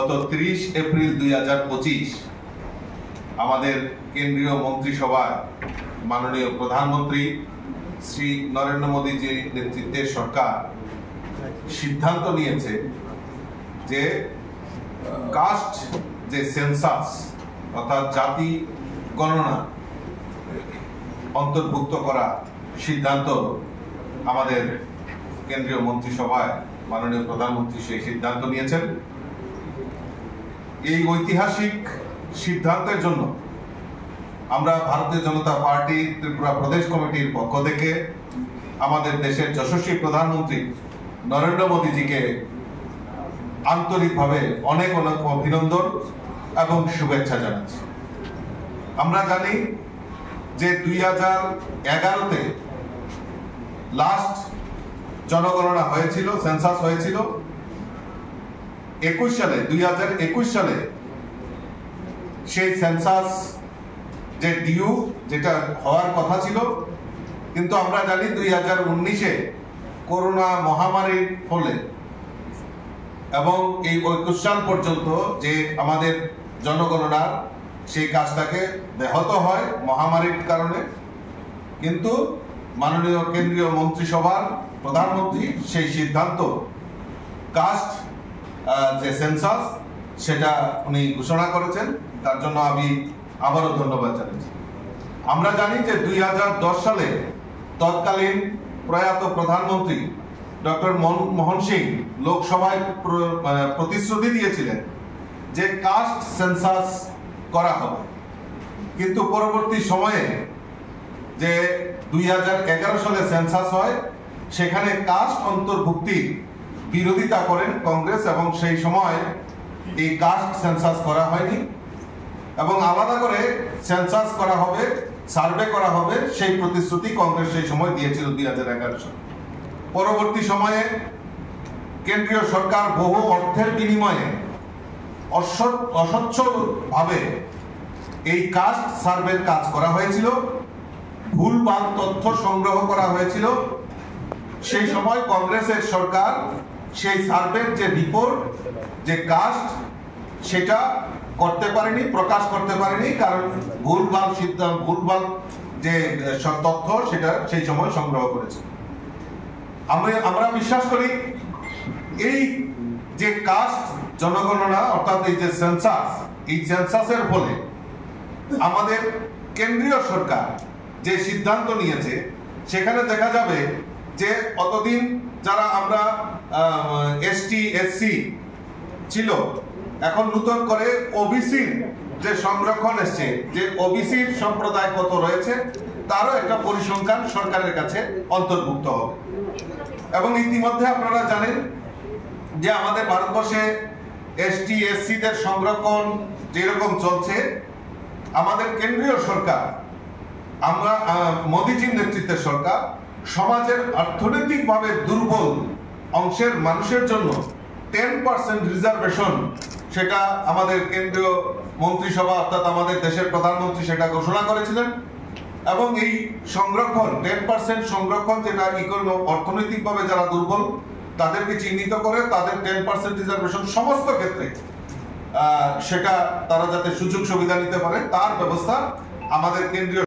গত 30 এপ্রিল 2025 আমাদের কেন্দ্রীয় মন্ত্রিসভায় মাননীয় প্রধানমন্ত্রী শ্রী নরেন্দ্র মোদীজির নেতৃত্বের সরকার সিদ্ধান্ত নিয়েছে যে কাস্ট যে সেন্সাস অর্থাৎ জাতি গণনা অন্তর্ভুক্ত করা সিদ্ধান্ত আমাদের কেন্দ্রীয় মন্ত্রিসভায় মাননীয় প্রধানমন্ত্রী সেই সিদ্ধান্ত নিয়েছেন। এই ঐতিহাসিক সিদ্ধান্তের জন্য আমরা ভারতীয় জনতা পার্টি ত্রিপুরা প্রদেশ কমিটির পক্ষ থেকে আমাদের দেশের যশস্বী প্রধানমন্ত্রী নরেন্দ্র মোদীজিকে আন্তরিকভাবে অনেক অনেক অভিনন্দন এবং শুভেচ্ছা জানাচ্ছি। আমরা জানি যে 2011-তে লাস্ট জনগণনা হয়েছিল, সেন্সাস হয়েছিল। 2021 সালে সেই সেন্সাস যে ডিউ যেটা হওয়ার কথা ছিল, কিন্তু আমরা জানি 2019-এ করোনা মহামারীর ফলে এবং এই 21 সাল পর্যন্ত যে আমাদের জনগণনার সেই কাজটাকে ব্যাহত হয় মহামারীর কারণে। কিন্তু মাননীয় কেন্দ্রীয় মন্ত্রিসভার প্রধানমন্ত্রী সেই সিদ্ধান্ত কাস্ট যে সেন্সাস সেটা উনি ঘোষণা করেছেন, তার জন্য আমি আবারও ধন্যবাদ জানাচ্ছি। আমরা জানি যে 2010 সালে তৎকালীন প্রয়াত প্রধানমন্ত্রী ডক্টর মনমোহন সিং লোকসভায় প্রতিশ্রুতি দিয়েছিলেন যে কাস্ট সেন্সাস করা হবে, কিন্তু পরবর্তী সময়ে যে 2011 সালে সেন্সাস হয় সেখানে কাস্ট অন্তর্ভুক্তি বিরোধিতা করেন কংগ্রেস এবং সেই সময় এই কাস্ট সেন্সাস করা হয়নি এবং আলাদা করে সেন্সাস করা হবে, সার্ভে করা হবে, সেই প্রতিশ্রুতি কংগ্রেস সেই সময় দিয়েছিল 2011 সালে। পরবর্তী সময়ে কেন্দ্রীয় সরকার বহু অর্থের বিনিময়ে অস্বচ্ছভাবে এই কাস্ট সার্ভের কাজ করা হয়েছিল, ভুলভাল তথ্য সংগ্রহ করা হয়েছিল। সেই সময় কংগ্রেসের সরকার সেই সার্ভের যে রিপোর্ট যে কাস্ট সেটা করতে পারেনি, প্রকাশ করতে পারেনি, কারণ ভুলভাল সিদ্ধান্ত, ভুলভাল যে তথ্য সেটা সেই সময় সংগ্রহ করেছে। আমরা বিশ্বাস করি এই যে কাস্ট জনগণনা অর্থাৎ এই যে সেন্সাস, এই সেন্সাসের ফলে আমাদের কেন্দ্রীয় সরকার যে সিদ্ধান্ত নিয়েছে সেখানে দেখা যাবে যে অতদিন যারা আমরা এসটি এসসি ছিল, এখন নতুন করে ওবিসির যে সংরক্ষণ এসছে, যে ওবিসির সম্প্রদায় কত রয়েছে তারও একটা পরিসংখ্যান সরকারের কাছে অন্তর্ভুক্ত হবে। এবং ইতিমধ্যে আপনারা জানেন যে আমাদের ভারতবর্ষে এসটি এসসিদের সংরক্ষণ যেরকম চলছে, আমাদের কেন্দ্রীয় সরকার, আমরা মোদীজির নেতৃত্বের সরকার সমাজের অর্থনৈতিকভাবে দুর্বল অংশের মানুষের জন্য 10% রিজার্ভেশন সেটা আমাদের কেন্দ্রীয় মন্ত্রিসভা অর্থাৎ আমাদের দেশের প্রধানমন্ত্রী সেটা ঘোষণা করেছিলেন। এবং এই সংরক্ষণ 10% সংরক্ষণ যেটা অর্থনৈতিকভাবে যারা দুর্বল তাদেরকে চিহ্নিত করে তাদের 10% রিজার্ভেশন সমস্ত ক্ষেত্রে সেটা তারা যাতে সুযোগ সুবিধা নিতে পারে তার ব্যবস্থা আমাদের কেন্দ্রীয়